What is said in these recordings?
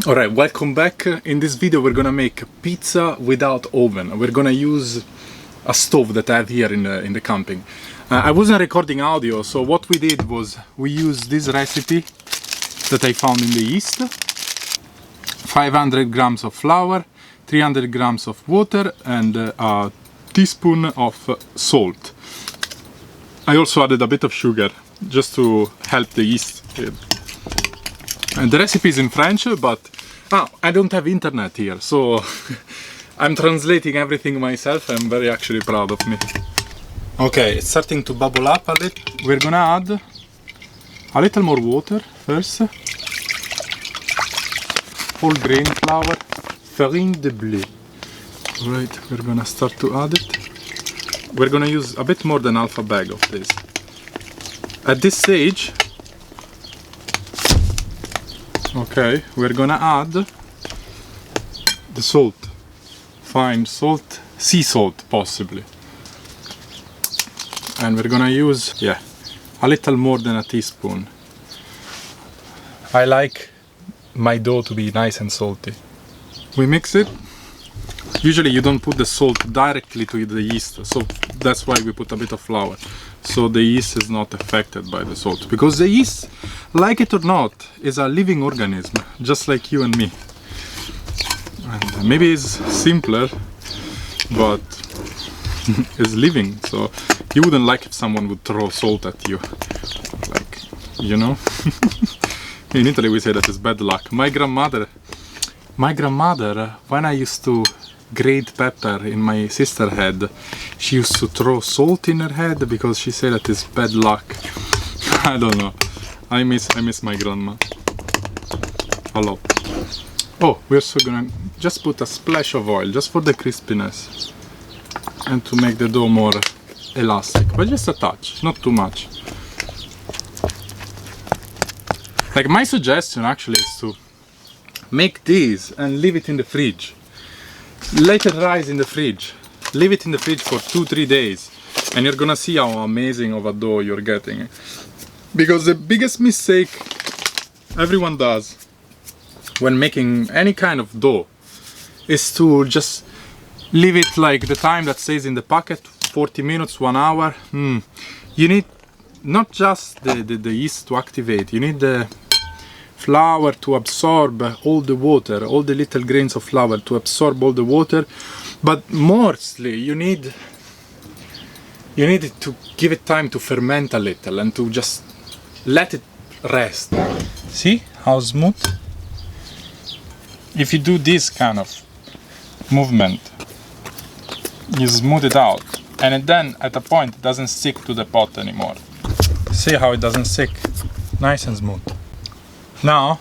Alright, welcome back. In this video we're gonna make pizza without oven. We're gonna use a stove that I have here in the camping. I wasn't recording audio, so what we did was we used this recipe that I found in the East. 500 grams of flour, 300 grams of water and a teaspoon of salt. I also added a bit of sugar just to help the yeast. And the recipe is in French, but I don't have internet here, so I'm translating everything myself. I'm very actually proud of me. Okay, it's starting to bubble up a little. We're gonna add a little more water first. Whole grain flour, farine de blé. Right, we're gonna start to add it. We're gonna use a bit more than half a bag of this. At this stage, okay, we're gonna add the salt, fine salt, sea salt possibly. And we're gonna use, a little more than a teaspoon. I like my dough to be nice and salty. We mix it. Usually you don't put the salt directly to the yeast, so that's why we put a bit of flour. So the yeast is not affected by the salt. Because the yeast, like it or not, is a living organism, just like you and me. And maybe it's simpler, but it's living. So you wouldn't like if someone would throw salt at you. Like, you know? In Italy we say that is bad luck. My grandmother, when I used to grate pepper in my sister's head, she used to throw salt in her head because she said that is bad luck. I don't know. I miss my grandma a lot. Oh, we're also gonna just put a splash of oil just for the crispiness and to make the dough more elastic, but just a touch, not too much. Like, my suggestion actually is to make this and leave it in the fridge. Let it rise in the fridge. Leave it in the fridge for 2-3 days and you're gonna see how amazing of a dough you're getting. Because the biggest mistake everyone does when making any kind of dough is to just leave it like the time that says in the packet, 40 minutes, 1 hour. You need not just the yeast to activate, you need the flour to absorb all the water, all the little grains of flour to absorb all the water, but mostly you need it to give it time to ferment a little and to just let it rest. See how smooth? If you do this kind of movement, you smooth it out, and then at a point it doesn't stick to the pot anymore. See how it doesn't stick? Nice and smooth. Now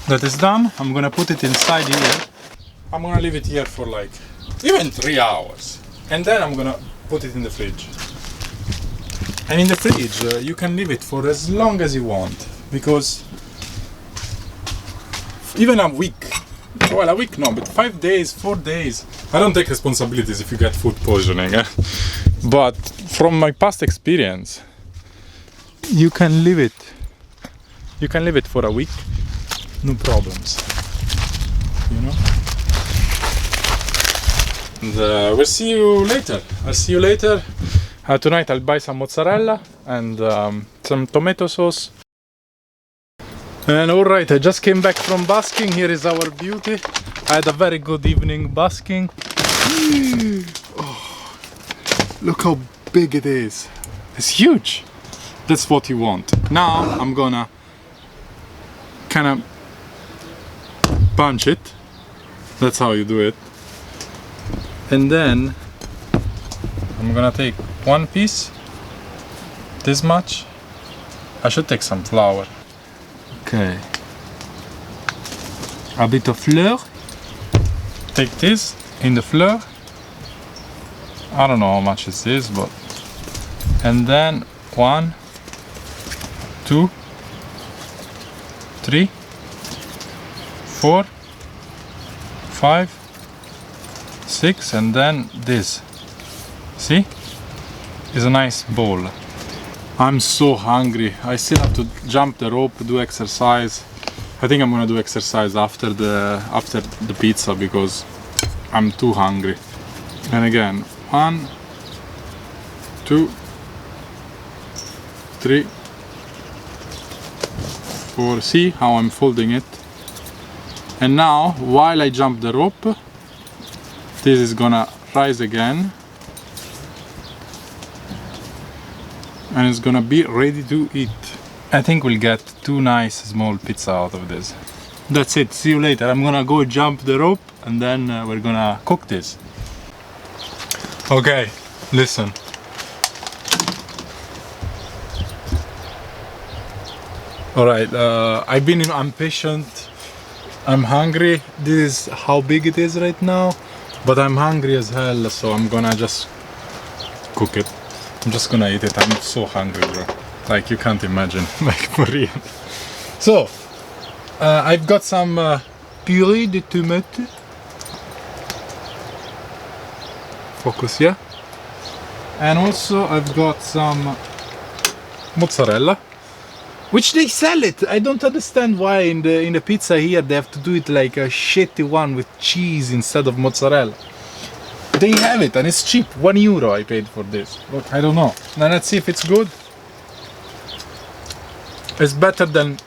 that is done, I'm gonna put it inside here. I'm gonna leave it here for like even 3 hours, and then I'm gonna put it in the fridge. And in the fridge you can leave it for as long as you want, because even a week, well, a week no, but 5 days, 4 days. I don't take responsibilities if you get food poisoning, but from my past experience, you can leave it. You can leave it for a week, no problems, you know? And we'll see you later. I'll see you later. Tonight I'll buy some mozzarella and some tomato sauce. And alright, I just came back from basking. Here is our beauty. I had a very good evening basking. Oh, look how big it is. It's huge. That's what you want. Now I'm gonna kind of punch it. That's how you do it. And then I'm gonna take one piece, this much. I should take some flour. Okay. A bit of flour. Take this in the flour. I don't know how much it is, but. And then 1, 2, 3, 4, 5, 6, and then this. See? It's a nice bowl. I'm so hungry. I still have to jump the rope, do exercise. I think I'm gonna do exercise after the pizza because I'm too hungry. And again, 1, 2, 3, 4. See how I'm folding it? And now, while I jump the rope, this is gonna rise again. And it's gonna be ready to eat. I think we'll get 2 nice small pizza out of this. That's it, see you later. I'm gonna go jump the rope and then we're gonna cook this. Okay, listen. Alright, I've been impatient. I'm hungry. This is how big it is right now. But I'm hungry as hell, so I'm gonna just cook it. I'm just gonna eat it. I'm so hungry, bro. Like, you can't imagine, like, for real. So, I've got some purée de tomate. Focus, yeah? And also, I've got some mozzarella, which they sell it. I don't understand why in the pizza here they have to do it like a shitty one with cheese instead of mozzarella. They have it and it's cheap. €1 I paid for this. Look, I don't know. Now let's see if it's good. It's better than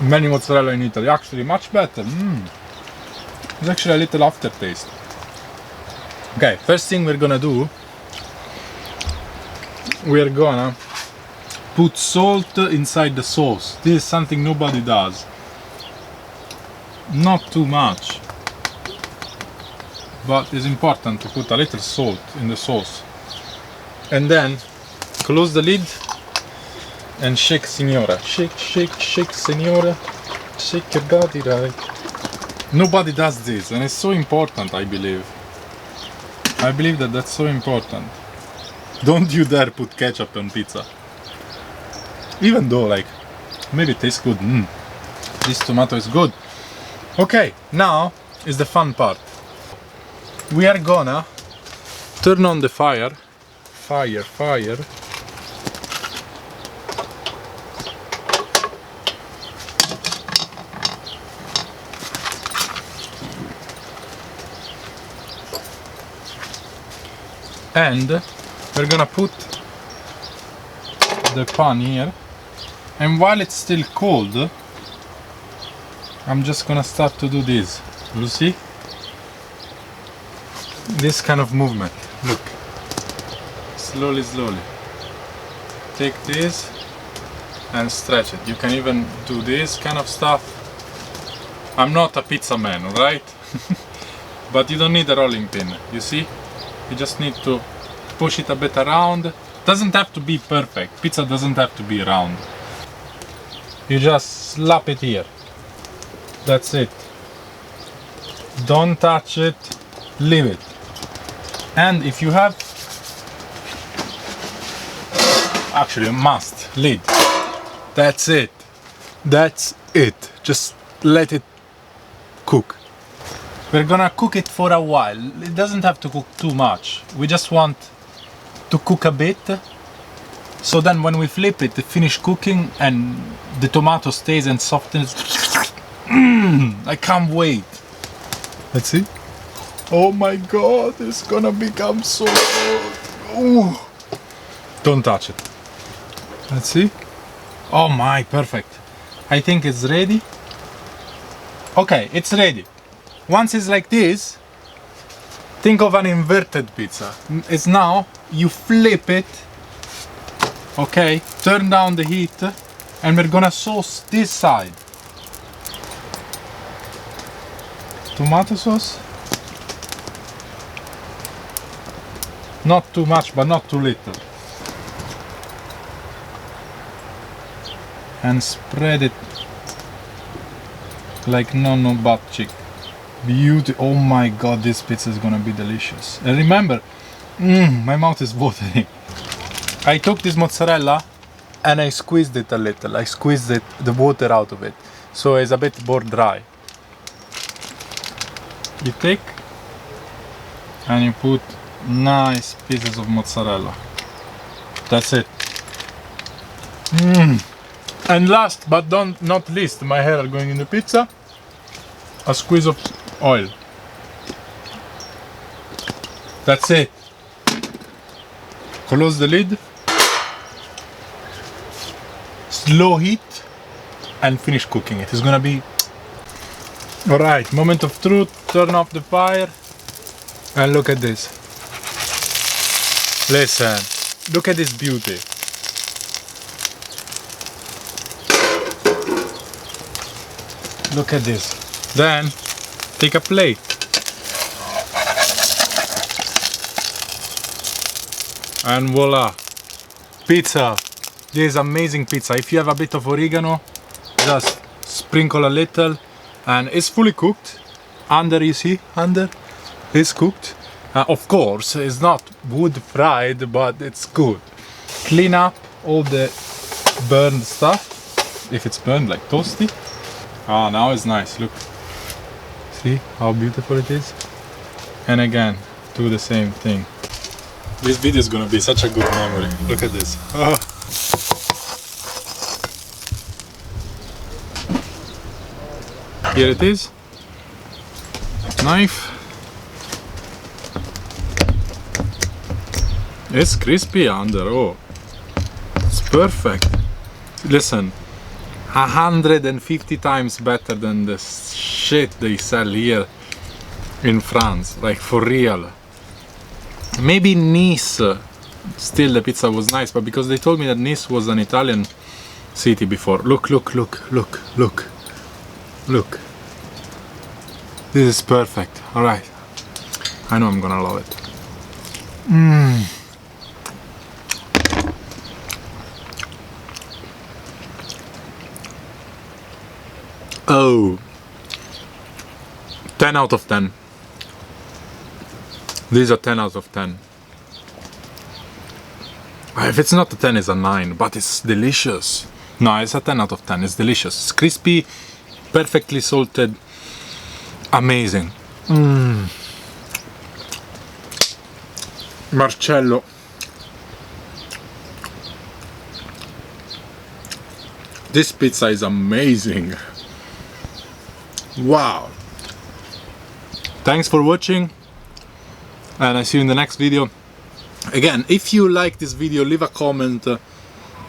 many mozzarella in Italy. Actually, much better. It's actually a little aftertaste. Okay, first thing we're gonna do, we're gonna put salt inside the sauce. This is something nobody does. Not too much, but it's important to put a little salt in the sauce. And then close the lid and shake, signora. Shake, shake, shake, signora. Shake your body right. Nobody does this, and it's so important, I believe. I believe that that's so important. Don't you dare put ketchup on pizza. Even though, like, maybe it tastes good. This tomato is good. Okay, now is the fun part. We are gonna turn on the fire. Fire. And we're gonna put the pan here, and while it's still cold, I'm just gonna start to do this. You see? This kind of movement. Look. Slowly. Take this and stretch it. You can even do this kind of stuff. I'm not a pizza man, alright? But you don't need a rolling pin, you see? You just need to push it a bit around. Doesn't have to be perfect. Pizza doesn't have to be round. You just slap it here. That's it. Don't touch it. Leave it. And if you have, actually a must, lid. That's it. That's it. Just let it cook. We're gonna cook it for a while. It doesn't have to cook too much. We just want to cook a bit. So then when we flip it, finish cooking and the tomato stays and softens. I can't wait. Let's see. Oh my god, it's gonna become so good. Ooh. Don't touch it. Let's see. Oh my, perfect. I think it's ready. Okay, it's ready. Once it's like this, think of an inverted pizza. It's now, you flip it, okay, turn down the heat, and we're gonna sauce this side. Tomato sauce. Not too much, but not too little. And spread it like no butt cheek. Beauty. Oh my god, this pizza is gonna be delicious. And remember, my mouth is watering. I took this mozzarella and I squeezed it a little. I squeezed it, the water out of it, so it's a bit more dry. You take and you put nice pieces of mozzarella. That's it. And last but not least, my hair are going in the pizza. A squeeze of oil. That's it. Close the lid. Slow heat and finish cooking it. It's gonna be alright. Moment of truth. Turn off the fire and look at this. Listen, look at this beauty. Look at this. Then take a plate. And voila, pizza. This is amazing pizza. If you have a bit of oregano, just sprinkle a little, and it's fully cooked. Under, you see, under is cooked. Of course, it's not wood fried, but it's good. Clean up all the burned stuff, if it's burned, like toasty. Ah, now it's nice. Look, see how beautiful it is. And again, do the same thing. This video is gonna be such a good memory. Look at this. Oh. Here it is. Knife. It's crispy under. Oh, it's perfect. Listen, 150 times better than the shit they sell here in France. Like, for real. Maybe Nice, still the pizza was nice, but because they told me that Nice was an Italian city before. Look, look, look, look, look, look. This is perfect. Alright. I know I'm gonna love it. Oh. 10 out of 10. This is a 10 out of 10. If it's not a 10, it's a 9, but it's delicious. No, it's a 10 out of 10. It's delicious. It's crispy, perfectly salted, amazing. Marcello. This pizza is amazing. Wow. Thanks for watching, and I see you in the next video. Again, if you like this video, leave a comment,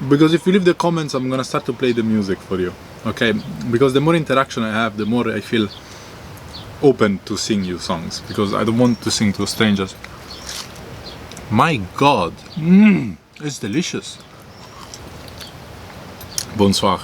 because if you leave the comments, I'm gonna start to play the music for you. Okay, because the more interaction I have, the more I feel open to sing you songs, because I don't want to sing to strangers. My God, it's delicious. Bonsoir.